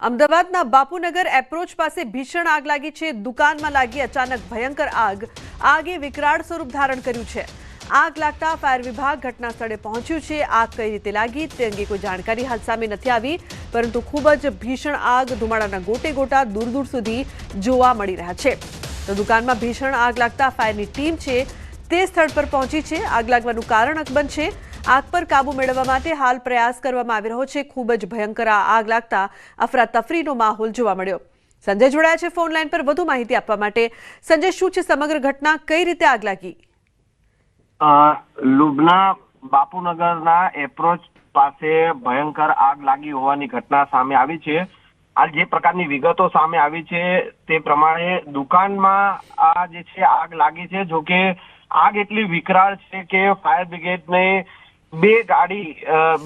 અમદાવાદના બાપુનગર એપ્રોચ પાસે ભીષણ આગ લાગી છે। દુકાનમાં લાગી અચાનક ભયંકર આગે વિકરાળ સ્વરૂપ ધારણ કર્યું છે। આગ લાગતા ફાયર વિભાગ ઘટના સ્થળે પહોંચ્યું છે। આગ કઈ રીતે લાગી તે અંગે કોઈ જાણકારી હાલ સામે નથી આવી, પરંતુ ખૂબ જ ભીષણ આગ ધુમાડાના ગોટે ગોટા દૂર દૂર સુધી જોવા મળી રહ્યા છે। તો દુકાનમાં ભીષણ આગ લાગતા ફાયરની ટીમ છે તે સ્થળ પર પહોંચી છે। આગ લાગવાનું કારણ અકબંધ છે। આગ પર કાબુ મેળવવા માટે હાલ પ્રયાસ કરવામાં આવી રહ્યો છે। ખૂબ જ ભયંકર આગ લાગતા અફરાતફરીનો માહોલ જોવા મળ્યો। સંજય જોડાયા છે ફોન લાઈન પર વધુ માહિતી આપવા માટે। સંજય, શું છે સમગ્ર ઘટના, કઈ રીતે આગ લાગી? લુબના બાપુનગરના એપ્રોચ પાસે ભયંકર આગ લાગી હોવાની ઘટના સામે આવી છે। હાલ જે પ્રકારની વિગતો સામે આવી છે તે પ્રમાણે દુકાનમાં આ જે છે આગ લાગી છે। જો કે આગ એટલી વિકરાળ છે કે ફાયર બ્રિગેડને બે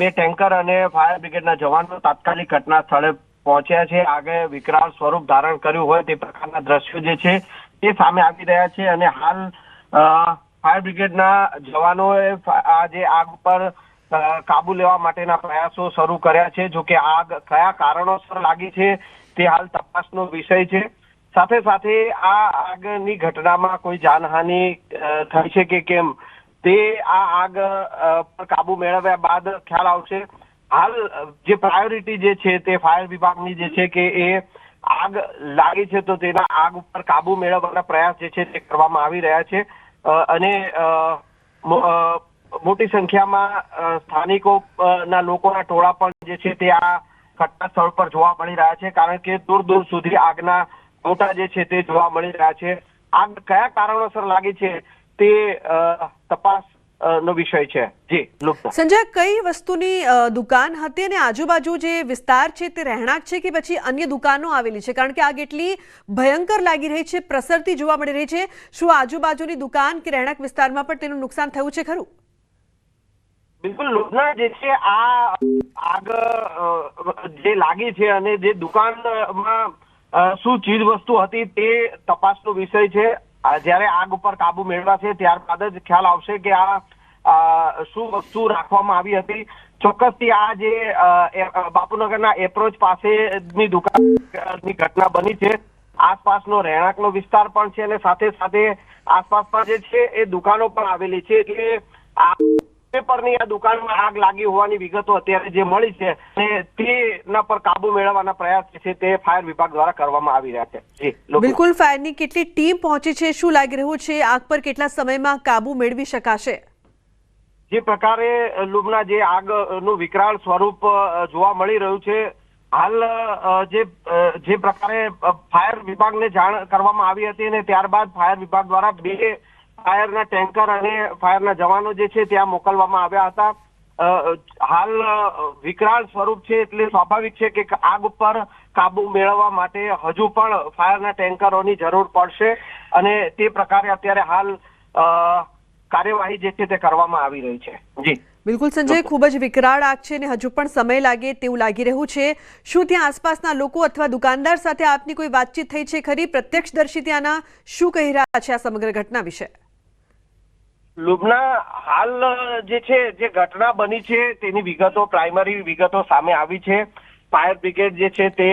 ટેન્કર અને ફાયર બ્રિગેડના જવાનો તાત્કાલિક ઘટના સ્થળે પહોંચ્યા છે। આગે વિકરાળ સ્વરૂપ ધારણ કર્યું હોય તે પ્રકારના દ્રશ્યો જે છે તે સામે આવી રહ્યા છે અને હાલ ફાયર બ્રિગેડના જવાનોએ આ જે આગ પર કાબુ લેવા માટેના પ્રયાસો શરૂ કર્યા છે। જો કે આગ કયા કારણોસર લાગી છે તે હાલ તપાસનો વિષય છે। સાથે સાથે આ આગની ઘટનામાં કોઈ જાનહાનિ થઈ છે કે કેમ તે આ આગ પર કાબુ મેળવ્યા બાદ ખ્યાલ આવશે। હાલ જે પ્રાયોરિટી જે છે તે ફાયર વિભાગની જે છે કે એ આગ લાગી છે તો તેના આગ ઉપર કાબુ મેળવવાના પ્રયાસ જે છે તે કરવામાં આવી રહ્યા છે અને મોટી સંખ્યામાં સ્થાનિકોના લોકોના ટોળા પણ જે છે તે આ ઘટના સ્થળ પર જોવા મળી રહ્યા છે, કારણ કે દૂર દૂર સુધી આગના મોટા જે છે તે જોવા મળી રહ્યા છે। આગ કયા કારણોસર લાગી છે તે તપાસ નો વિષય છે। જી લુપ્તા। સંજય, કઈ વસ્તુની દુકાન હતી અને આજુબાજુ જે વિસ્તાર છે તે રહેણાંક છે કે પછી અન્ય દુકાનો આવેલી છે? કારણ કે આગ એટલી ભયંકર લાગી રહી છે, પ્રસરતી જોવા મળી રહી છે। શું આજુબાજુની દુકાન કે રહેણાંક વિસ્તારમાં પણ તેનું નુકસાન થયું છે ખરું? બિલકુલ લુબના, જે છે આ આગ જે લાગી છે અને જે દુકાનમાં શું ચીજ વસ્તુ હતી તે તપાસનો વિષય છે। જ્યારે આગ ઉપર કાબુ મેળવાશે ત્યારબાદ જ ખ્યાલ આવશે કે આ શું વસ્તુ રાખવામાં આવી હતી। ચોક્કસથી આ જે બાપુનગરના એપ્રોચ પાસેની દુકાનની ઘટના બની છે। આસપાસનો રહેણાંકનો વિસ્તાર પણ છે અને સાથે સાથે આસપાસમાં જે છે એ દુકાનો પણ આવેલી છે। એટલે આ પેપરની આ દુકાનમાં આગ લાગી હોવાની વિગતો અત્યારે જે મળી છે અને તેના પર કાબુ મેળવવાના પ્રયાસ છે તે ફાયર વિભાગ દ્વારા કરવામાં આવી રહ્યા છે। બિલકુલ, ફાયરની કેટલી ટીમ પહોંચી છે, શું લાગી રહ્યું છે આગ પર કેટલા સમયમાં કાબુ મેળવી શકાશે? જે પ્રકારે લુબના જે આગનું વિકરાળ સ્વરૂપ જોવા મળી રહ્યું છે, હાલ જે પ્રકારે ફાયર વિભાગને જાણ કરવામાં આવી હતી અને ત્યારબાદ ફાયર વિભાગ દ્વારા બે ફાયરના ટેન્કર અને ફાયરના જવાનો જે છે ત્યાં મોકલવામાં આવ્યા હતા। હાલ વિકરાળ સ્વરૂપ છે એટલે સ્વાભાવિક છે કે આગ ઉપર કાબુ મેળવવા માટે હજુ પણ ફાયરના ટેન્કરોની જરૂર પડશે અને તે પ્રકારે અત્યારે હાલ કાર્યવાહી જે છે તે કરવામાં આવી રહી છે। જી બિલકુલ સંજય, ખૂબ જ વિકરાળ આગ છે અને હજુ પણ સમય લાગે તેવું લાગી રહ્યું છે। શું ત્યાં આસપાસના લોકો અથવા દુકાનદાર સાથે આપની કોઈ વાતચીત થઈ છે ખરી? પ્રત્યક્ષદર્શી ત્યાંના શું કહી રહ્યા છે આ સમગ્ર ઘટના વિશે? લુબના, હાલ જે છે જે ઘટના બની છે તેની વિગતો, પ્રાઇમરી વિગતો સામે આવી છે। ફાયર બ્રિગેડ જે છે તે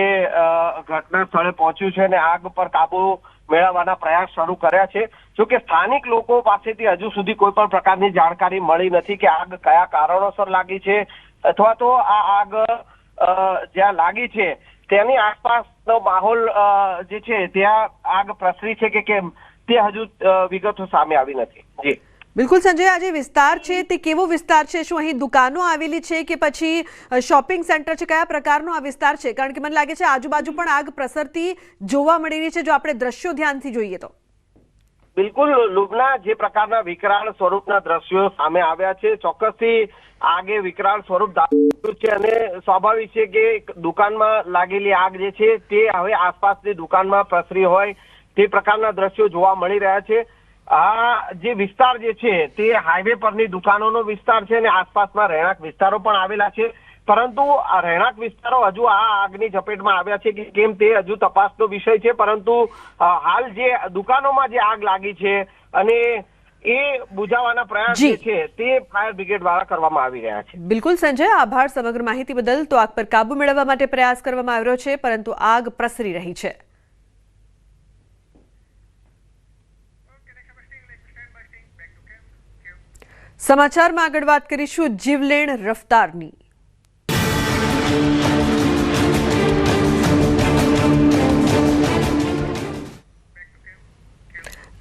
ઘટના સ્થળે પહોંચ્યું છે અને આગ પર કાબુ મેળવવાના પ્રયાસ શરૂ કર્યા છે। જોકે સ્થાનિક લોકો પાસેથી હજુ સુધી કોઈ પણ પ્રકારની જાણકારી મળી નથી કે આગ કયા કારણોસર લાગી છે અથવા તો આ આગ જ્યાં લાગી છે તેની આસપાસનો માહોલ જે છે ત્યાં આગ પ્રસરી છે કે કેમ તે હજુ વિગતો સામે આવી નથી। જી બિલકુલ સંજય, આ જે વિસ્તાર છે તે કેવો વિસ્તાર છે? શું અહીં દુકાનો આવેલી છે કે પછી શોપિંગ સેન્ટર છે? કયા પ્રકારનો આ વિસ્તાર છે? કારણ કે મને લાગે છે આજુબાજુ પણ આગ પ્રસરતી જોવા મળી રહી છે જો આપણે દ્રશ્યો ધ્યાનથી જોઈએ તો। બિલકુલ લુબના, જે પ્રકારના વિકરાળ સ્વરૂપના દ્રશ્યો સામે આવ્યા છે, ચોક્કસથી આગે વિકરાળ સ્વરૂપ ધાર્યું છે અને સ્વાભાવિક છે કે દુકાનમાં લાગેલી આગ જે છે તે હવે આસપાસની દુકાનમાં પ્રસરી હોય તે પ્રકારના દ્રશ્યો જોવા મળી રહ્યા છે। આ જે વિસ્તાર જે છે તે હાઈવે પરની દુકાનોનો વિસ્તાર છે અને આસપાસમાં રહેણાંક વિસ્તારો પણ આવેલા છે, પરંતુ આ રહેણાંક વિસ્તારો હજુ આ આગની ઝપેટમાં આવ્યા છે કે કેમ તે હજુ તપાસનો વિષય છે। પરંતુ હાલ જે દુકાનોમાં જે આગ લાગી છે અને એ બુઝાવવાના પ્રયાસ જી. જે છે તે ફાયર બ્રિગેડ દ્વારા કરવામાં આવી રહ્યા છે. બિલકુલ સંજય, આભાર સમગ્ર માહિતી બદલ. તો આગ પર કાબુ મેળવવા માટે પ્રયાસ કરવામાં આવ્યો છે, પરંતુ આગ પ્રસરી રહી છે. સમાચારમાં આગળ વાત કરીશું જીવલેણ રફતારની.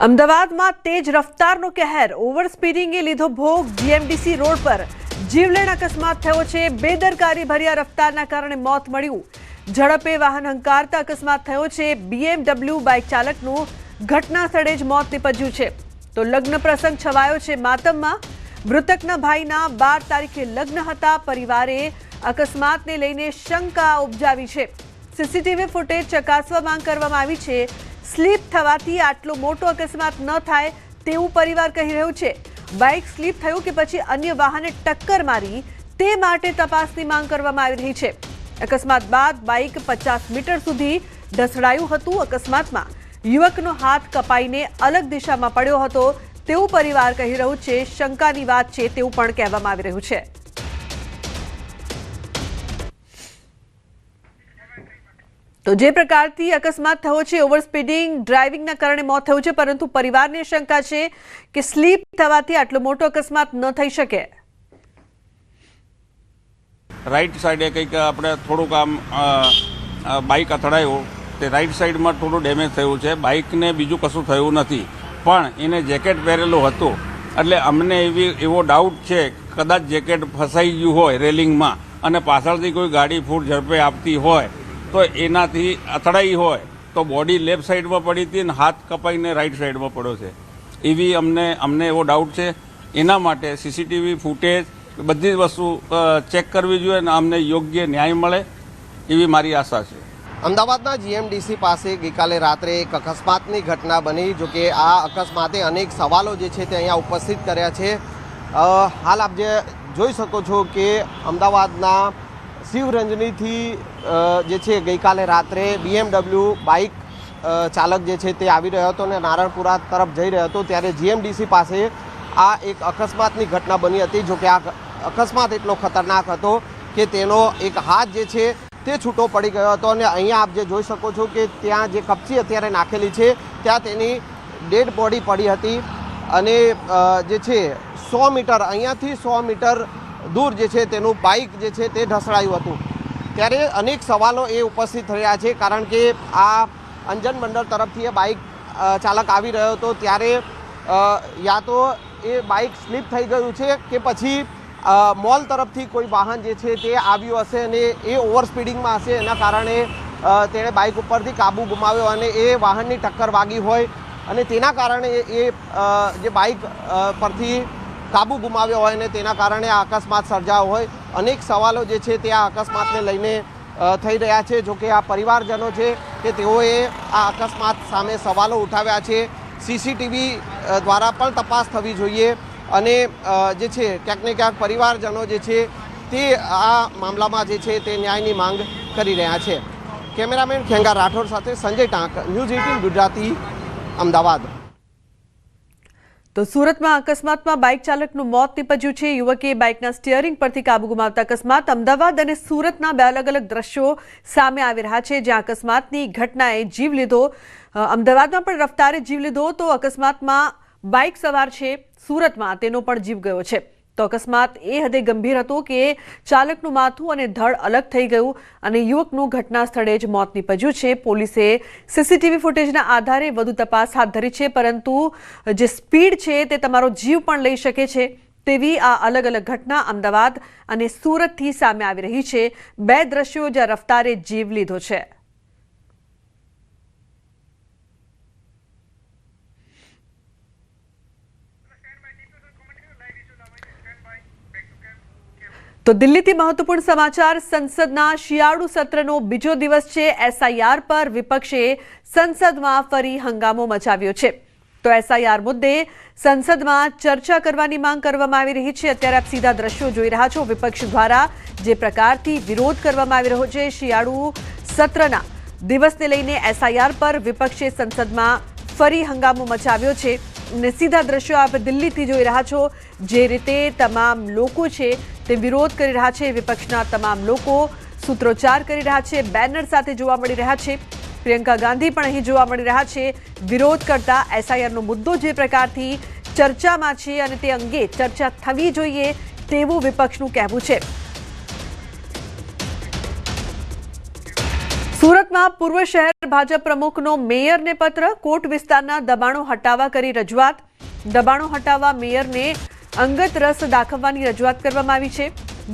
અમદાવાદમાં તેજ રફતારનો કહેર. ઓવર સ્પીડિંગે લીધો ભોગ. જીએમડીસી રોડ પર જીવલેણ અકસ્માત થયો છે. બેદરકારી ભર્યા રફતારના કારણે મોત મળ્યું. ઝડપે વાહન હંકારતા અકસ્માત થયો છે. BMW બાઇક ચાલકનું ઘટના સ્થળે જ મોત નીપજ્યું છે. તો લગ્ન પ્રસંગ છવાયો છે માતમમાં. મૃતકના ભાઈના 12 તારીખે લગ્ન હતા. પરિવારે અકસ્માતને લઈને શંકા ઉપજાવી છે. સીસીટીવી ફૂટેજ ચકાસવા માંગ કરવામાં આવી છે. સ્લીપ થવાથી આટલો મોટો અકસ્માત ન થાય તેવું પરિવાર કહી રહ્યું છે. બાઇક સ્લીપ થયું કે પછી અન્ય વાહને ટક્કર મારી તે માટે તપાસની માંગ કરવામાં આવી રહી છે. અકસ્માત બાદ બાઇક 50 મીટર સુધી ઢસડાયું હતું. અકસ્માતમાં યુવકનો હાથ કપાઈને અલગ દિશામાં પડ્યો હતો તેવું પરિવાર કહી રહ્યું છે. શંકાની વાત છે તેવું પણ કહેવામાં આવી રહ્યું છે. તો જે પ્રકારથી અકસ્માત થયો છે, ઓવર સ્પીડિંગ ડ્રાઇવિંગના કારણે મોત થયું છે, પરંતુ પરિવારને શંકા છે કે સ્લીપ થવાથી આટલો મોટો અકસ્માત ન થઈ શકે. રાઈટ સાઈડે કંઈક આપણે થોડુંક આમ બાઇક અથડાયું, તે રાઈટ સાઈડમાં થોડું ડેમેજ થયું છે. બાઇકને બીજું કશું થયું નથી, પણ એને જેકેટ પહેરેલું હતું એટલે અમને એવો ડાઉટ છે કદાચ જેકેટ ફસાઈ ગયું હોય રેલિંગમાં અને પાછળથી કોઈ ગાડી ફૂલ ઝડપે આપતી હોય તો એનાથી અથડાઈ હોય તો બોડી લેફ્ટ સાઈડમાં પડી હતી અને હાથ કપાઈને રાઈટ સાઈડમાં પડ્યો છે એવી અમને એવો ડાઉટ છે. એના માટે સીસીટીવી ફૂટેજ બધી જ વસ્તુ ચેક કરવી જોઈએ અને અમને યોગ્ય ન્યાય મળે એવી મારી આશા છે. અમદાવાદના જીએમડીસી પાસે ગઈકાલે રાત્રે એક અકસ્માતની ઘટના બની. જો કે આ અકસ્માતે અનેક સવાલો જે છે તે અહીંયા ઉપસ્થિત કર્યા છે. હાલ આપ જે જોઈ શકો છો કે અમદાવાદના શિવરંજનીથી જે છે ગઈકાલે રાત્રે BMW બાઇક ચાલક જે છે તે આવી રહ્યો હતો અને નારણપુરા તરફ જઈ રહ્યો હતો ત્યારે જીએમડીસી પાસે આ એક અકસ્માતની ઘટના બની હતી. જો કે આ અકસ્માત એટલો ખતરનાક હતો કે તેનો એક હાથ જે છે તે છૂટો પડી ગયો હતો અને અહીંયા આપ જે જોઈ શકો છો કે ત્યાં જે કપચી અત્યારે નાખેલી છે ત્યાં તેની ડેડ બોડી પડી હતી અને જે છે 100 મીટર અહીંયાથી 100 મીટર દૂર જે છે તેનું બાઇક જે છે તે ઢસડાયું હતું. ત્યારે અનેક સવાલો એ ઉપસ્થિત થયા છે કારણ કે આ અંજન મંડળ તરફથી એ બાઇક ચાલક આવી રહ્યો હતો ત્યારે યા તો એ બાઇક સ્લીપ થઈ ગયું છે કે પછી મોલ તરફથી કોઈ વાહન જે છે તે આવ્યું હશે અને એ ઓવર સ્પીડિંગમાં હશે. એના કારણે તેણે બાઇક ઉપરથી કાબુ ગુમાવ્યો અને એ વાહનની ટક્કર વાગી હોય અને તેના કારણે એ જે બાઇક પરથી કાબુ ગુમાવ્યો હોય અને તેના કારણે આ અકસ્માત સર્જાયો હોય. અનેક સવાલો જે છે તે આ અકસ્માતને લઈને થઈ રહ્યા છે. જો કે આ પરિવારજનો છે કે તેઓએ આ અકસ્માત સામે સવાલો ઉઠાવ્યા છે. સીસીટીવી દ્વારા પણ તપાસ થવી જોઈએ અને જે છે ક્યાંક ને ક્યાંક પરિવારજનો જે છે તે આ મામલામાં જે છે તે ન્યાયની માંગ કરી રહ્યા છે. કેમેરામેન ખેંગા રાઠોડ સાથે સંજય ટાંક, ન્યૂઝ 18 ગુજરાતી, અમદાવાદ. તો સુરતમાં અકસ્માતમાં બાઇક ચાલકનું મોત નીપજ્યું છે. યુવકે બાઇકના સ્ટીયરિંગ પરથી કાબુ ગુમાવતા અકસ્માત. અમદાવાદ અને સુરતના બે અલગ અલગ દ્રશ્યો સામે આવી રહ્યા છે જ્યાં અકસ્માતની ઘટનાએ જીવ લીધો. અમદાવાદમાં પણ રફતારે જીવ લીધો તો અકસ્માતમાં બાઇક સવાર છે સુરતમાં તેનો પણ જીવ ગયો છે. તો અકસ્માત એ હદે ગંભીર હતો કે ચાલકનું માથું અને ધડ અલગ થઈ ગયું અને યુવકનું ઘટના સ્થળે જ મોત નીપજ્યું છે. પોલીસે સીસીટીવી ફૂટેજના આધારે વધુ તપાસ હાથ ધરી છે, પરંતુ જે સ્પીડ છે તે તમારો જીવ પણ લઈ શકે છે તેવી આ અલગ અલગ ઘટના અમદાવાદ અને સુરતથી સામે આવી રહી છે. બે દ્રશ્યો જ્યાં રફતારે જીવ લીધો છે. તો દિલ્હીથી મહત્વપૂર્ણ સમાચાર. સંસદના શિયાળુ સત્રનો બીજો દિવસ છે. એસઆઈઆર પર વિપક્ષે સંસદમાં ફરી હંગામો મચાવ્યો છે. તો એસઆઈઆર મુદ્દે સંસદમાં ચર્ચા કરવાની માંગ કરવામાં આવી રહી છે. અત્યારે આપ સીધા દ્રશ્યો જોઈ રહ્યા છો. વિપક્ષ દ્વારા જે પ્રકારથી વિરોધ કરવામાં આવી રહ્યો છે શિયાળુ સત્રના દિવસને લઈને એસઆઈઆર પર વિપક્ષે સંસદમાં ફરી હંગામો મચાવ્યો છે. ને સીધા દ્રશ્યો આપ દિલ્હીથી જોઈ રહ્યા છો। જે રીતે તમામ લોકો છે તે વિરોધ કરી રહ્યા છે, વિપક્ષના તમામ લોકો સૂત્રોચ્ચાર કરી રહ્યા છે, બેનર સાથે જોવા મળી રહ્યા છે। પ્રિયંકા ગાંધી પણ અહીં જોવા મળી રહ્યા છે વિરોધ કરતા। એસઆઈઆરનો મુદ્દો જે પ્રકારથી ચર્ચામાં છે અને તે અંગે ચર્ચા થવી જોઈએ તેવું વિપક્ષનું કહેવું છે। સુરતમાં પૂર્વ શહેર ભાજપ પ્રમુખનો મેયરને પત્ર, કોટ વિસ્તારના દબાણો હટાવવા કરી રજૂઆત। દબાણો હટાવવા મેયરને અંગત રસ દાખવવાની રજૂઆત કરવામાં આવી છે।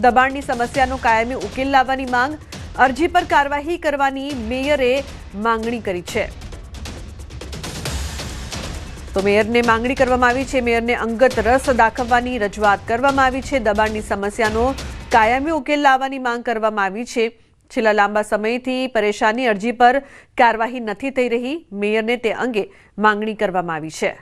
દબાણની સમસ્યાનો કાયમી ઉકેલ લાવવાની માંગ, અરજી પર કાર્યવાહી કરવાની મેયરે માંગણી કરી છે। તો મેયરને માંગણી કરવામાં આવી છે, મેયરને અંગત રસ દાખવવાની રજૂઆત કરવામાં આવી છે। દબાણની સમસ્યાનો કાયમી ઉકેલ લાવવાની માંગ કરવામાં આવી છે। છેલ્લા લાંબા સમયથી પરેશાની અરજી પર કાર્યવાહી નથી થઈ રહી, મેયરને તે અંગે માંગણી કરવામાં આવી છે।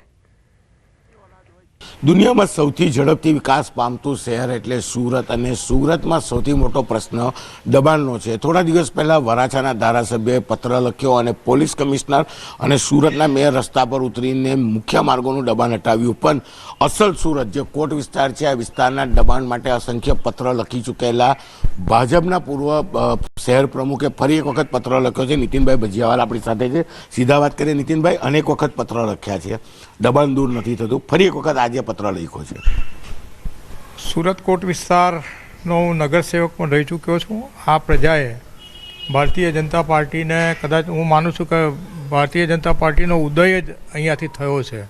દુનિયામાં સૌથી ઝડપથી વિકાસ પામતું શહેર એટલે સુરત, અને સુરતમાં સૌથી મોટો પ્રશ્ન દબાણનો છે। થોડા દિવસ પહેલા વરાછાના ધારાસભ્યએ પત્ર લખ્યો અને પોલીસ કમિશનર અને સુરતના મેયર રસ્તા પર ઉતરીને મુખ્ય માર્ગોનું દબાણ હટાવ્યું, પણ અસલ સુરત જે કોટ વિસ્તાર છે આ વિસ્તારના દબાણ માટે અસંખ્ય પત્ર લખી ચૂકેલા ભાજપના પૂર્વ શહેર પ્રમુખે ફરી એક વખત પત્ર લખ્યો છે। નીતિનભાઈ ભજીયાવાલ આપણી સાથે છે, સીધા વાત કરીએ। નીતિનભાઈ, અનેક વખત પત્ર લખ્યા છે, દબાણ દૂર નથી થતું, ફરી એક વખત આજે પત્ર લખ્યો છે। સુરત કોટ વિસ્તારનો હું નગરસેવક પણ રહી ચૂક્યો છું। આ પ્રજાએ ભારતીય જનતા પાર્ટીને, કદાચ હું માનું છું કે ભારતીય જનતા પાર્ટીનો ઉદય જ અહીંયાથી થયો છે,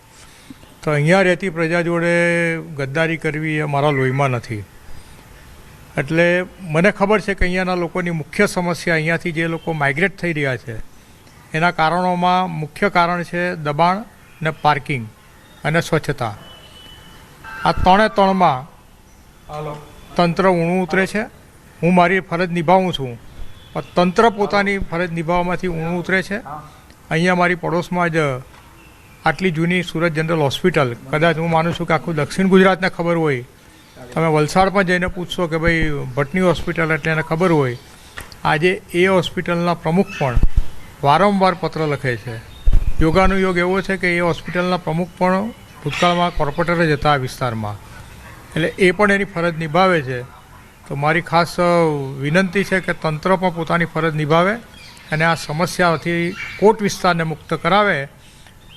તો અહીંયા રહેતી પ્રજા જોડે ગદ્દારી કરવી એ મારા લોહીમાં નથી। એટલે મને ખબર છે કે અહીંયાના લોકોની મુખ્ય સમસ્યા, અહીંયાથી જે લોકો માઇગ્રેટ થઈ રહ્યા છે એના કારણોમાં મુખ્ય કારણ છે દબાણ ને પાર્કિંગ અને સ્વચ્છતા। આ ત્રણે ત્રણમાં તંત્ર ઊણું ઉતરે છે। હું મારી ફરજ નિભાવું છું, પણ તંત્ર પોતાની ફરજ નિભાવવામાંથી ઊણું ઉતરે છે। અહીંયા મારી પડોશમાં જ આટલી જૂની સુરત જનરલ હોસ્પિટલ, કદાચ હું માનું છું કે આખું દક્ષિણ ગુજરાતને ખબર હોય, તમે વલસાડમાં જઈને પૂછશો કે ભાઈ ભટની હોસ્પિટલ એટલે એને ખબર હોય। આજે એ હોસ્પિટલના પ્રમુખ પણ વારંવાર પત્ર લખે છે। યોગાનું યોગ એવો છે કે એ હોસ્પિટલના પ્રમુખ પણ ભૂતકાળમાં કોર્પોરેટર જ હતા આ વિસ્તારમાં, એટલે એ પણ એની ફરજ નિભાવે છે। તો મારી ખાસ વિનંતી છે કે તંત્ર પણ પોતાની ફરજ નિભાવે અને આ સમસ્યાથી કોટ વિસ્તારને મુક્ત કરાવે।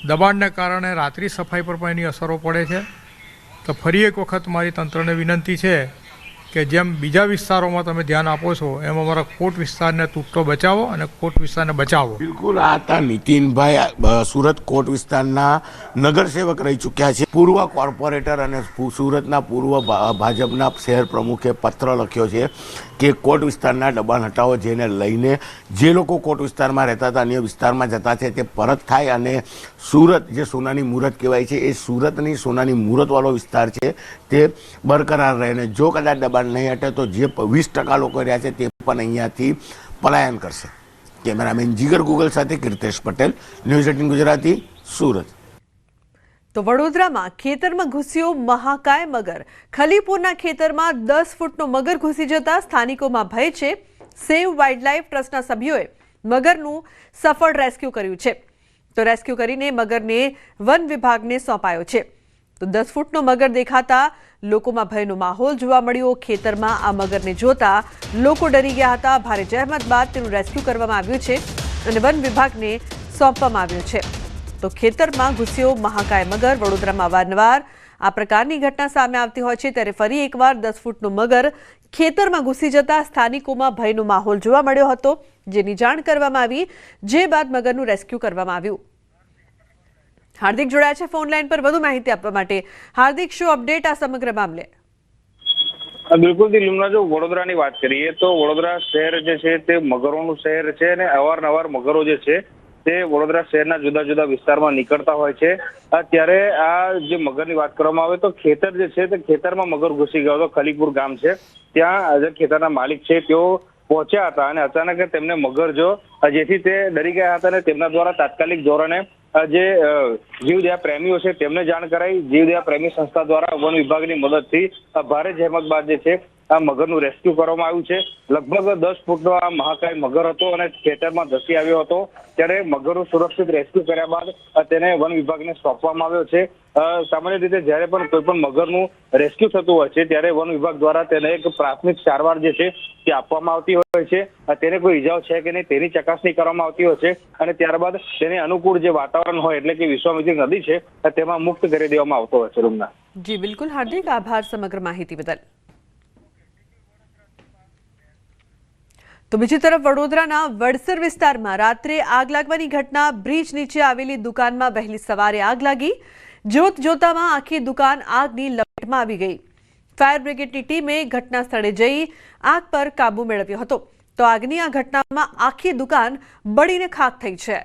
દબાણને કારણે રાત્રિ સફાઈ પર પણ એની અસરો પડે છે। તો ફરી એક વખત મારી તંત્રને વિનંતી છે કે જેમ બીજા વિસ્તારોમાં તમે ધ્યાન આપો છો એમ અમારા કોટ વિસ્તારને તૂટતો બચાવો અને કોટ વિસ્તારને બચાવો। બિલકુલ, આ હતા નીતિનભાઈ, સુરત કોટ વિસ્તારના નગરસેવક રહી ચૂક્યા છે। પૂર્વ કોર્પોરેટર અને સુરતના પૂર્વ ભાજપના શહેર પ્રમુખે પત્ર લખ્યો છે કે કોટ વિસ્તારના દબાણ હટાવો, જેને લઈને જે લોકો કોટ વિસ્તારમાં રહેતા હતા અન્ય વિસ્તારમાં જતા છે તે પરત થાય અને સુરત જે સોનાની મુહૂર્ત કહેવાય છે એ સુરતની સોનાની મુહૂર્તવાળો વિસ્તાર છે તે બરકરાર રહે। અને જો કદાચ દબાણ નહીં હટે તો જે 20% લોકો રહ્યા છે તે પણ અહીંયાથી પલાયન કરશે। કેમેરામેન જીગર ગૂગલ સાથે કીર્તેશ પટેલ, ન્યૂઝ 18 ગુજરાતી, સુરત। તો વડોદરામાં ખેતરમાં ઘૂસ્યો મહાકાય મગર। ખલીપુરના ખેતરમાં 10 ફૂટનો મગર ઘૂસી જતા સ્થાનિકોમાં ભય છે। સેવ વાઇલ્ડલાઇફ ટ્રસ્ટના સભ્યોએ મગરનું સફળ રેસ્ક્યુ કર્યું છે। તો રેસ્ક્યુ કરીને મગરને વન વિભાગને સોંપાયો છે। તો 10 ફૂટનો મગર દેખાતા લોકોમાં ભયનો માહોલ જોવા મળ્યો। ખેતરમાં આ મગરને જોતા લોકો ડરી ગયા હતા। ભારે જહેમત બાદ તેનું રેસ્ક્યુ કરવામાં આવ્યું છે અને વન વિભાગને સોંપવામાં આવ્યું છે। તો ખેતરમાં ઘૂસ્યો મહાકાય મગર। વડોદરામાં અવારનવાર આ પ્રકારની ઘટના સામે આવતી હોય છે, ત્યારે ફરી એકવાર 10 ફૂટનો મગર ખેતરમાં ઘૂસી જતા સ્થાનિકોમાં ભયનો માહોલ જોવા મળ્યો હતો, જેની જાણ કરવામાં આવી, જે બાદ મગરનું રેસ્ક્યુ કરવામાં આવ્યું। હાર્દિક જોડાયા છે ફોન લાઈન પર વધુ માહિતી આપવા માટે। હાર્દિક, શું અપડેટ આ સમગ્ર મામલે? બિલકુલ લુમના, જો વડોદરાની વાત કરીએ તો વડોદરા શહેર જે છે તે મગરોનું શહેર છે અને અવારનવાર મગરો જે છે તે વડોદરા શહેરના જુદા જુદા વિસ્તારમાં નીકળતા હોય છે। ત્યારે આ જે મગરની વાત કરવામાં આવે તો ખેતર જે છે તે ખેતરમાં મગર ઘૂસી ગયો હતો। ખલીપુર ગામ છે, ત્યાં જે ખેતરના માલિક છે તેઓ પહોંચ્યા હતા અને અચાનક તેમને મગર જો, જેથી તે ડરી ગયા હતા અને તેમના દ્વારા તાત્કાલિક ધોરણે જે જીવદયા પ્રેમીઓ છે તેમને જાણ કરાઈ। જીવદયા પ્રેમી સંસ્થા દ્વારા વન વિભાગની મદદથી ભારે જહેમત બાદ જે છે આ મગરનું રેસ્ક્યુ કરવામાં આવ્યું છે. લગભગ 10 ફૂટનો આ મહાકાય મગર હતો અને ખેતરમાં ધસી આવ્યો હતો. ત્યારે મગરનું સુરક્ષિત રેસ્ક્યુ કર્યા બાદ તેને વન વિભાગને સોંપવામાં આવ્યો છે. સામાન્ય રીતે જ્યારે પણ કોઈ પણ મગરનું રેસ્ક્યુ થતું હોય છે ત્યારે વન વિભાગ દ્વારા તેને એક પ્રાથમિક સારવાર જે છે તે આપવામાં આવતી હોય છે. તેને કોઈ ઈજાઓ છે કે નહીં તેની ચકાસણી કરવામાં આવતી હોય છે અને ત્યારબાદ તેને અનુકૂળ જે વાતાવરણ હોય એટલે કે વિશ્વામિત્રી નદી છે તેમાં મુક્ત કરી દેવામાં આવતો હોય છે. રૂમના જી બિલકુલ હાર્દિક આભાર સમગ્ર માહિતી બદલ. તો બીજી તરફ વડોદરાના વડસર વિસ્તારમાં રાત્રે આગ લાગવાની ઘટના. બ્રિજ નીચે આવેલી દુકાનમાં વહેલી સવારે આગ લાગી. જોત જોતામાં આખી દુકાન આગની લપેટમાં આવી ગઈ. ફાયર બ્રિગેડની ટીમે ઘટના સ્થળે જઈ આગ પર કાબુ મેળવ્યો હતો. તો આગની આ ઘટનામાં આખી દુકાન બળીને ખાખ થઈ છે.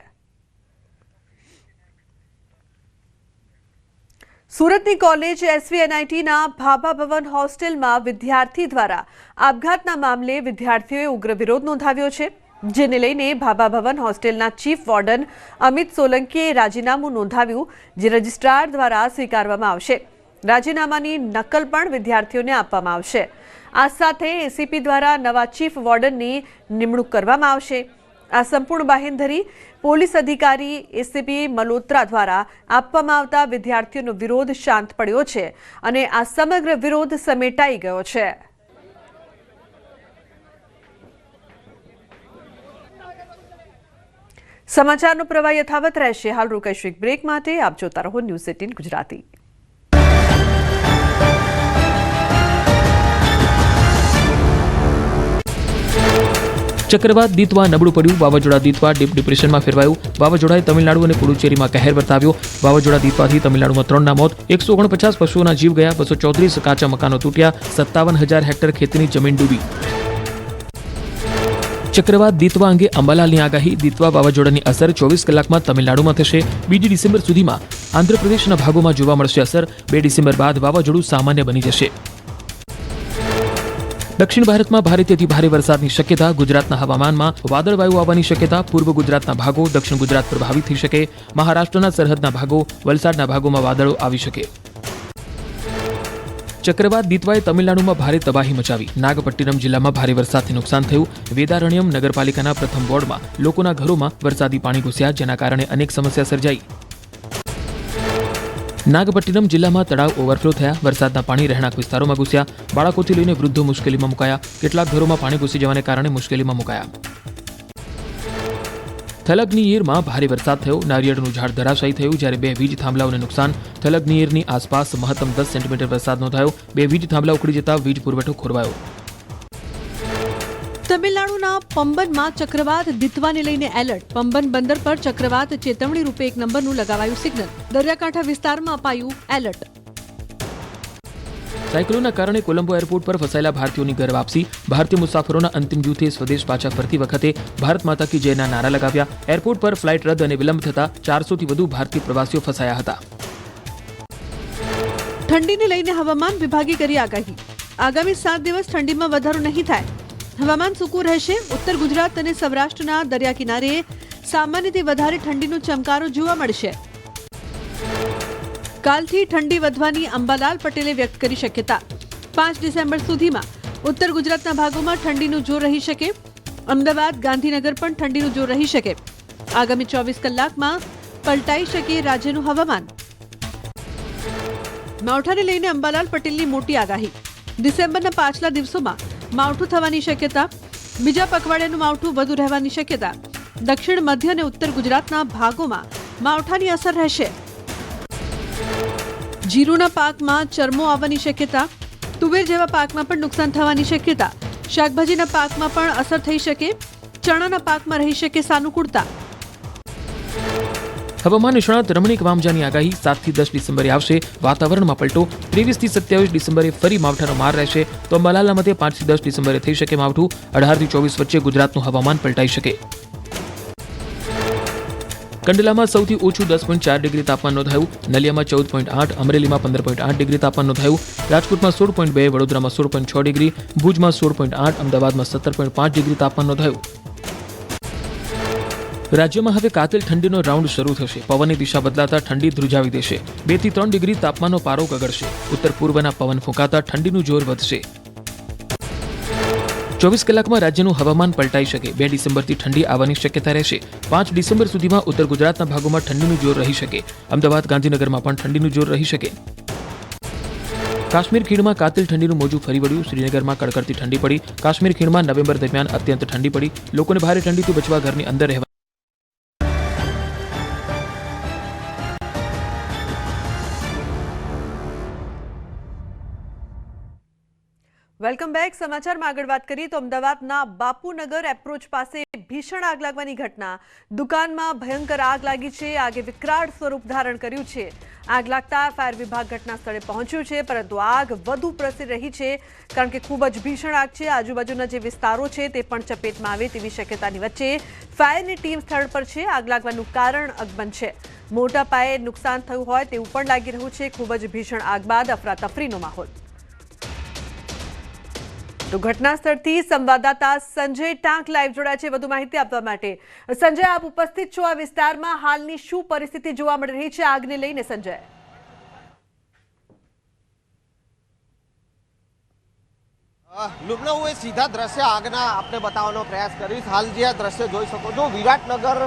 સુરતની કોલેજ SVNITના ભાભા ભવન હોસ્ટેલમાં વિદ્યાર્થી દ્વારા આપઘાતના મામલે વિદ્યાર્થીઓએ ઉગ્ર વિરોધ નોંધાવ્યો છે. જેને લઈને ભાભા ભવન હોસ્ટેલના ચીફ વોર્ડન અમિત સોલંકીએ રાજીનામું નોંધાવ્યું, જે રજિસ્ટ્રાર દ્વારા સ્વીકારવામાં આવશે. રાજીનામાની નકલ પણ વિદ્યાર્થીઓને આપવામાં આવશે. આ સાથે એસીપી દ્વારા નવા ચીફ વોર્ડનની નિમણૂક કરવામાં આવશે. આ સંપૂર્ણ બાહેંધરી પોલીસ અધિકારી એસીપી મલોત્રા દ્વારા આપવામાં આવતા વિદ્યાર્થીઓનો વિરોધ શાંત પડ્યો છે અને આ સમગ્ર વિરોધ સમેટાઈ ગયો છે. સમાચારનો પ્રવાહ યથાવત રહેશે. હાલ રોકાઈશું એક બ્રેક માટે. આપ જોતા રહો ન્યૂઝ 18 ગુજરાતી. ચક્રવાત દીતવા નબળું પડ્યું. વાવાઝોડા દીતવા ડીપ ડિપ્રેશનમાં ફેરવાયું. વાવાઝોડાએ તમિલનાડુ અને પુડુચેરીમાં કહેર વર્તાવ્યો. વાવાઝોડા દીતવાથી તમિલનાડુમાં 3ના મોત, 149 પશુઓના જીવ ગયા, 234 કાચા મકાનો તૂટ્યા, 57,000 હેક્ટર ખેતીની જમીન ડૂબી. ચક્રવાત દીતવા અંગે અંબાલાલની આગાહી. દીતવા વાવાઝોડાની અસર 24 કલાકમાં તમિલનાડુમાં થશે. 2 ડિસેમ્બર સુધીમાં આંધ્રપ્રદેશના ભાગોમાં જોવા મળશે અસર. 2 ડિસેમ્બર બાદ વાવાઝોડું સામાન્ય બની જશે. દક્ષિણ ભારતમાં ભારેથી અતિ ભારે વરસાદની શક્યતા. ગુજરાતના હવામાનમાં વાદળવાયુ આવવાની શક્યતા. પૂર્વ ગુજરાતના ભાગો દક્ષિણ ગુજરાત પ્રભાવિત થઈ શકે. મહારાષ્ટ્રના સરહદના ભાગો, વલસાડના ભાગોમાં વાદળો આવી શકે. ચક્રવાત દીતવાએ તમિલનાડુમાં ભારે તબાહી મચાવી. નાગપટ્ટિનમ જિલ્લામાં ભારે વરસાદથી નુકસાન થયું. વેદારણ્યમ નગરપાલિકાના પ્રથમ વોર્ડમાં લોકોના ઘરોમાં વરસાદી પાણી ઘૂસ્યા, જેના કારણે અનેક સમસ્યા સર્જાઈ. નાગપટ્ટિનમ જિલ્લામાં તળાવ ઓવરફ્લો થયા. વરસાદના પાણી રહેણાંક વિસ્તારોમાં ઘૂસ્યા. બાળકોથી લઈને વૃદ્ધો મુશ્કેલીમાં મુકાયા. કેટલાક ઘરોમાં પાણી ઘૂસી જવાને કારણે મુશ્કેલીમાં મુકાયા. થલગનીરમાં ભારે વરસાદ થયો. નારિયેળનું ઝાડ ધરાશાયી થયું, જ્યારે 2 વીજ થાંભલાઓને નુકસાન. થલગનીરની આસપાસ મહત્તમ 10 સેન્ટીમીટર વરસાદ નોંધાયો. 2 વીજ થાંભલા ઉખડી જતા વીજ પુરવઠો ખોરવાયો. તમિલનાડુના પંબનમાં ચક્રવાત દીતવાને લઈને એલર્ટ. પંબન બંદર પર ચક્રવાત ચેતવણી રૂપે 1 નંબરનું લગાવાયું સિગ્નલ. દરિયાકાંઠા વિસ્તારમાં અપાયું એલર્ટ. સાયક્લોનના કારણે કોલંબો એરપોર્ટ પર ફસાયેલા ભારતીયોની ઘર વાપસી. ભારતીય મુસાફરોના અંતિમ જૂથે સ્વદેશ પાછા ફરતી વખતે ભારત માતા કી જયના નારા લગાવ્યા. એરપોર્ટ પર ફ્લાઇટ રદ અને વિલંબ થતા 400થી વધુ ભારતીય પ્રવાસીઓ ફસાયા હતા. ઠંડીને લઈને હવામાન વિભાગે કરી આગાહી. આગામી 7 દિવસ ઠંડીમાં વધારો નહીં થાય. હવામાન સૂકું રહેશે. ઉત્તર ગુજરાત અને સૌરાષ્ટ્રના દરિયા કિનારે સામાન્યથી વધારે ઠંડીનો ચમકારો જોવા મળશે. કાલથી ઠંડી વધવાની અંબાલાલ પટેલે વ્યક્ત કરી શક્યતા. 5 ડિસેમ્બર સુધીમાં ઉત્તર ગુજરાતના ભાગોમાં ઠંડીનું જોર રહી શકે. અમદાવાદ, ગાંધીનગર પણ ઠંડીનું જોર રહી શકે. આગામી 24 કલાકમાં પલટાઈ શકે રાજ્યનું હવામાન. માવઠાને લઈને અંબાલાલ પટેલની મોટી આગાહી. ડિસેમ્બરના પાછલા દિવસોમાં માવઠું થવાની શક્યતા. બીજા પખવાડિયાનું માવઠું વધુ રહેવાની શક્યતા. દક્ષિણ, મધ્ય અને ઉત્તર ગુજરાતના ભાગોમાં માવઠાની અસર રહેશે. જીરુના પાકમાં ચરમો આવવાની શક્યતા. તુવેર જેવા પાકમાં પણ નુકસાન થવાની શક્યતા. શાકભાજીના પાકમાં પણ અસર થઈ શકે. ચણાના પાકમાં રહી શકે સાનુકૂળતા. હવામાન નિષ્ણાત રમણીક વામજાની આગાહી. 7થી 10 ડિસેમ્બરે આવશે વાતાવરણમાં પલટો. 23થી 27 ડિસેમ્બરે ફરી માવઠાનો માર રહેશે. તો અંબાલાલના મતે 5થી 10 ડિસેમ્બરે થઈ શકે માવઠું. 18થી 24 વચ્ચે ગુજરાતનું હવામાન પલટાઈ શકે. કંડલામાં સૌથી ઓછું 10.4 ડિગ્રી તાપમાન નોંધાયું. નલિયામાં 14.8, અમરેલીમાં 15.8 ડિગ્રી તાપમાન નોંધાયું. રાજકોટમાં 16.2, વડોદરામાં 16.6 ડિગ્રી, ભુજમાં 16.8, અમદાવાદમાં 17.5 ડિગ્રી તાપમાન નોંધાયું. રાજ્યમાં હવે કાતિલ ઠંડીનો રાઉન્ડ શરૂ થશે. પવનની દિશા બદલાતા ઠંડી ધ્રુજાવી દેશે. 2 થી 3 ડિગ્રી તાપમાનનો પારો ગગડશે. ઉત્તર પૂર્વના પવન ફૂંકાતા ઠંડીનું જોર વધશે. 24 કલાકમાં રાજ્યનું હવામાન પલટાઈ શકે. 2 ડિસેમ્બરથી ઠંડી આવવાની શક્યતા રહેશે. 5 ડિસેમ્બર સુધીમાં ઉત્તર ગુજરાતના ભાગોમાં ઠંડીનું જોર રહી શકે. અમદાવાદ, ગાંધીનગરમાં પણ ઠંડીનું જોર રહી શકે. કાશ્મીર ખીણમાં કાતિલ ઠંડીનું મોજું ફરી વળ્યું. શ્રીનગરમાં કડકડતી ઠંડી પડી. કાશ્મીર ખીણમાં નવેમ્બર દરમિયાન અત્યંત ઠંડી પડી. લોકોને ભારે ઠંડીથી બચવા ઘરની અંદર રહેવા. Welcome back. સમાચારમાં આગળ વાત કરીએ તો અમદાવાદના બાપુનગર એપ્રોચ પાસે ભીષણ આગ લાગવાની ઘટના. દુકાનમાં ભયંકર આગ લાગી છે. આગે વિકરાળ સ્વરૂપ ધારણ કર્યું છે. આગ લાગતા ફાયર વિભાગ ઘટના સ્થળે પહોંચ્યું છે, પરંતુ આગ વધુ પ્રસરી રહી છે કારણ કે ખૂબ જ ભીષણ આગ છે. આજુબાજુના જે વિસ્તારો છે તે પણ ચપેટમાં આવે તેવી શક્યતાની વચ્ચે ફાયરની ટીમ સ્થળ પર છે. આગ લાગવાનું કારણ અકબંધ છે. મોટા પાયે નુકસાન થયું હોય તેવું પણ લાગી રહ્યું છે. ખૂબ જ ભીષણ આગ બાદ અફરાતફરીનો માહોલ. તો ઘટના સ્થળથી સંવાદદાતા સંજય ટાંક લાઈવ જોડાયા છે વધુ માહિતી આપવા માટે. સંજય, આપ ઉપસ્થિત છો આ વિસ્તારમાં. હાલની શું પરિસ્થિતિ જોવા મળી રહી છે આગને લઈને? સંજય, લુબના, હું એ સીધા દ્રશ્ય આગના આપને બતાવવાનો પ્રયાસ કરીશ. હાલ જે આ દ્રશ્ય જોઈ શકો છો, વિરાટનગર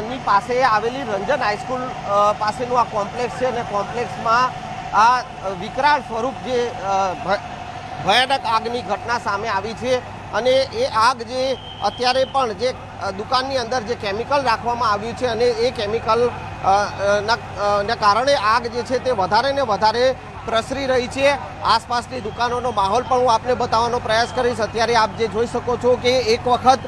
ની પાસે આવેલી રંજન હાઈસ્કૂલ પાસેનું આ કોમ્પ્લેક્સ છે અને કોમ્પ્લેક્સમાં આ વિકરાળ સ્વરૂપ જે ભયાનક આગની ઘટના સામે આવી છે. અને એ આગ જે અત્યારે પણ જે દુકાનની અંદર જે કેમિકલ રાખવામાં આવ્યું છે અને એ કેમિકલ ના કારણે આગ જે છે તે વધારે ને વધારે પ્રસરી રહી છે. આસપાસની દુકાનોનો માહોલ પણ હું આપને બતાવવાનો પ્રયાસ કરીશ. અત્યારે આપ જે જોઈ શકો છો કે એક વખત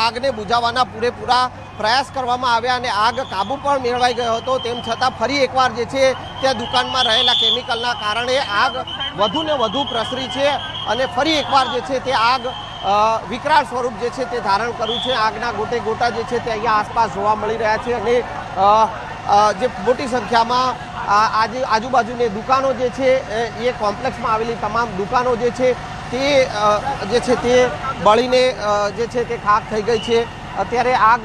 આગને બુઝાવવાના પૂરેપૂરા પ્રયાસ કરવામાં આવ્યા અને આગ કાબુ પણ મેળવાઈ ગયો હતો. તેમ છતાં ફરી એકવાર જે છે તે દુકાનમાં રહેલા કેમિકલના કારણે આગ વધુ ને વધુ પ્રસરી છે અને ફરી એકવાર જે છે તે આગ વિકરાળ સ્વરૂપ જે છે તે ધારણ કર્યું છે. આગના ગોટે ગોટા જે છે તે અહીંયા આસપાસ જોવા મળી રહ્યા છે અને જે મોટી સંખ્યામાં આજુબાજુની દુકાનો જે છે એ કોમ્પ્લેક્સમાં આવેલી તમામ દુકાનો જે છે તે બળીને જે છે તે ખાખ થઈ ગઈ છે. અત્યારે આગ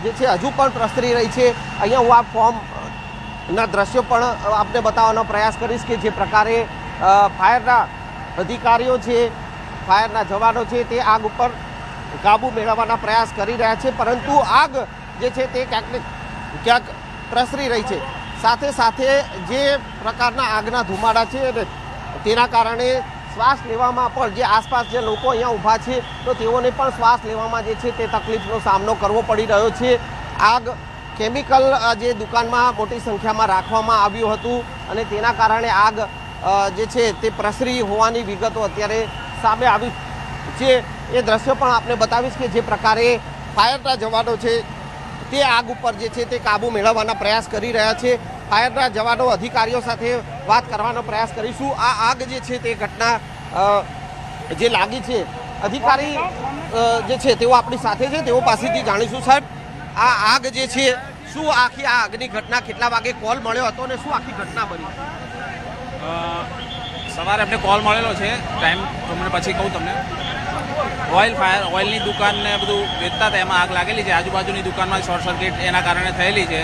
જે છે હજુ પણ પ્રસરી રહી છે. અહીંયા હું આ ફોર્મના દ્રશ્યો પણ આપને બતાવવાનો પ્રયાસ કરીશ કે જે પ્રકારે ફાયરના અધિકારીઓ છે, ફાયરના જવાનો છે, તે આગ ઉપર કાબુ મેળવવાના પ્રયાસ કરી રહ્યા છે, પરંતુ આગ જે છે તે ક્યાંક ને ક્યાંક પ્રસરી રહી છે. સાથે સાથે જે પ્રકારના આગના ધુમાડા છે તેના કારણે શ્વાસ લેવામાં પણ જે આસપાસ જે લોકો અહીંયા ઊભા છે તો તેઓને પણ શ્વાસ લેવામાં જે છે તે તકલીફનો સામનો કરવો પડી રહ્યો છે. આગ કેમિકલ જે દુકાનમાં મોટી સંખ્યામાં રાખવામાં આવ્યું હતું અને તેના કારણે આગ જે છે તે પ્રસરી હોવાની વિગતો અત્યારે સામે આવી છે. એ દ્રશ્યો પણ આપણે બતાવીશ કે જે પ્રકારે ફાયરના જવાનો છે તે આગ ઉપર જે છે તે કાબુ મેળવવાના પ્રયાસ કરી રહ્યા છે. ફાયરના જવાનો અધિકારીઓ સાથે વાત કરવાનો પ્રયાસ કરીશું. આ આગ જે છે તે ઘટના જે લાગી છે, અધિકારી જે છે તેઓ આપણી સાથે છે, તેઓ પાસેથી જાણીશું. સાહેબ, આ આગ જે છે, શું આખી આ આગની ઘટના, કેટલા વાગે કોલ મળ્યો હતો અને શું આખી ઘટના બની? સવારે અમને કોલ મળેલો છે, ટાઈમ તમને પછી કહું તમને. ઓઇલની દુકાન ને બધું વેચતા હતા, એમાં આગ લાગેલી છે. આજુબાજુની દુકાનમાં શોર્ટ સર્કિટ એના કારણે થયેલી છે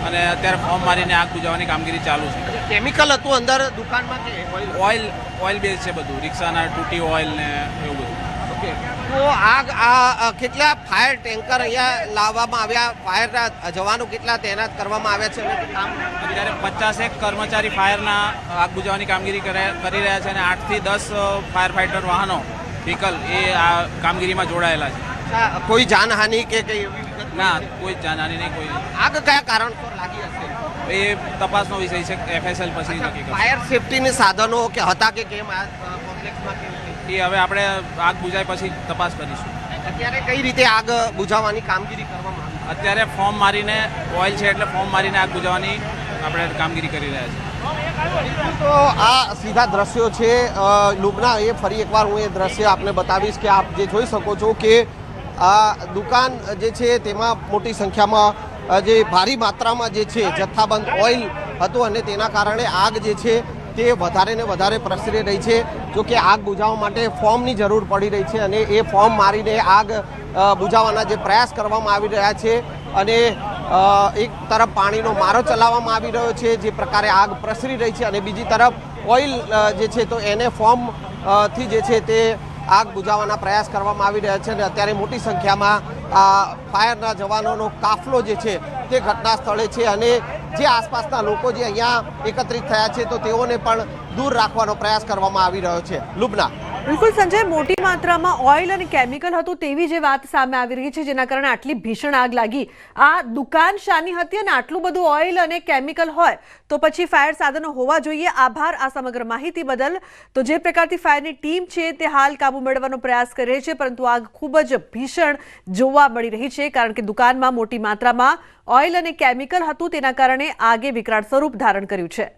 અને અત્યારે ફોર્મ મારીને આગ બુઝાવવાની કામગીરી ચાલુ છે. કેમિકલ હતું અંદર દુકાનમાં કે ઓઇલ બેઝ છે બધું, રિક્ષાના ટૂટી ઓઇલ ને એવું બધું. ઓકે, તો આગ કેટલા ફાયર ટેન્કર અહીંયા લાવવામાં આવ્યા, ફાયરના જવાનો કેટલા તૈનાત કરવામાં આવ્યા છે અને કામ અત્યારે 51 કર્મચારી ફાયરના આગ બુઝાવવાની કામગીરી કરી રહ્યા છે અને 8 થી 10 ફાયર ફાઇટર વાહનો વ્હીકલ એ આ કામગીરીમાં જોડાયેલા છે. કોઈ જાનહાનિ કે કઈ એવી ના, કોઈ જાનહાનિ નહીં. કોઈ આગ કયા કારણસર લાગી હશે એ તપાસનો વિષય છે. FSL પછી નક્કી કરશે. ફાયર સેફટીની સાધનો કે હતા કે કેમ આ કોમ્પ્લેક્સમાં કેમ? એ હવે આપણે આગ બુઝાય પછી તપાસ કરીશું. અત્યારે કઈ રીતે આગ બુઝાવવાની કામગીરી કરવામાં આવી? અત્યારે ફોર્મ મારીને ઓઇલ છે એટલે ફોર્મ મારીને આગ બુઝાવવાની આપણે કામગીરી કરી રહ્યા છીએ. તો આ સીધા દ્રશ્યો છે લુબના. એ ફરી એકવાર હું એ દ્રશ્ય આપને બતાવીશ કે આપ જે જોઈ શકો છો કે આ દુકાન જે છે તેમાં મોટી સંખ્યામાં જે ભારી માત્રામાં જે છે જથ્થાબંધ ઓઇલ હતું અને તેના કારણે આગ જે છે તે વધારે ને વધારે પ્રસરી રહી છે. જો કે આગ બુઝાવવા માટે ફોર્મની જરૂર પડી રહી છે અને એ ફોર્મ મારીને આગ બુઝાવવાના જે પ્રયાસ કરવામાં આવી રહ્યા છે અને એક તરફ પાણીનો મારો ચલાવવામાં આવી રહ્યો છે જે પ્રકારે આગ પ્રસરી રહી છે અને બીજી તરફ ઓઇલ જે છે તો એને ફોર્મ થી જે છે તે આગ બુઝાવવાના પ્રયાસ કરવામાં આવી રહ્યા છે અને અત્યારે મોટી સંખ્યામાં ફાયરના જવાનોનો કાફલો જે છે તે ઘટના સ્થળે છે અને જે આસપાસના લોકો જે અહીંયા એકત્રિત થયા છે તો તેઓને પણ દૂર રાખવાનો પ્રયાસ કરવામાં આવી રહ્યો છે. લુબના. બિલકુલ સંજય, મોટી માત્રામાં ઓઇલ અને કેમિકલ હતું તેવી જે વાત સામે આવી રહી છે જેના કારણે આટલી ભીષણ આગ લાગી. આ દુકાન શાની હતી અને આટલું બધું ઓઇલ અને કેમિકલ હોય તો પછી ફાયર સાધનો હોવા જોઈએ. આભાર આ સમગ્ર માહિતી બદલ. તો જે પ્રકારથી ફાયરની ટીમ છે તે હાલ કાબુ મેળવવાનો પ્રયાસ કરી રહી છે, પરંતુ આગ ખૂબ જ ભીષણ જોવા મળી રહી છે કારણ કે દુકાનમાં મોટી માત્રામાં ઓઇલ અને કેમિકલ હતું તેના કારણે આગે વિકરાળ સ્વરૂપ ધારણ કર્યું છે.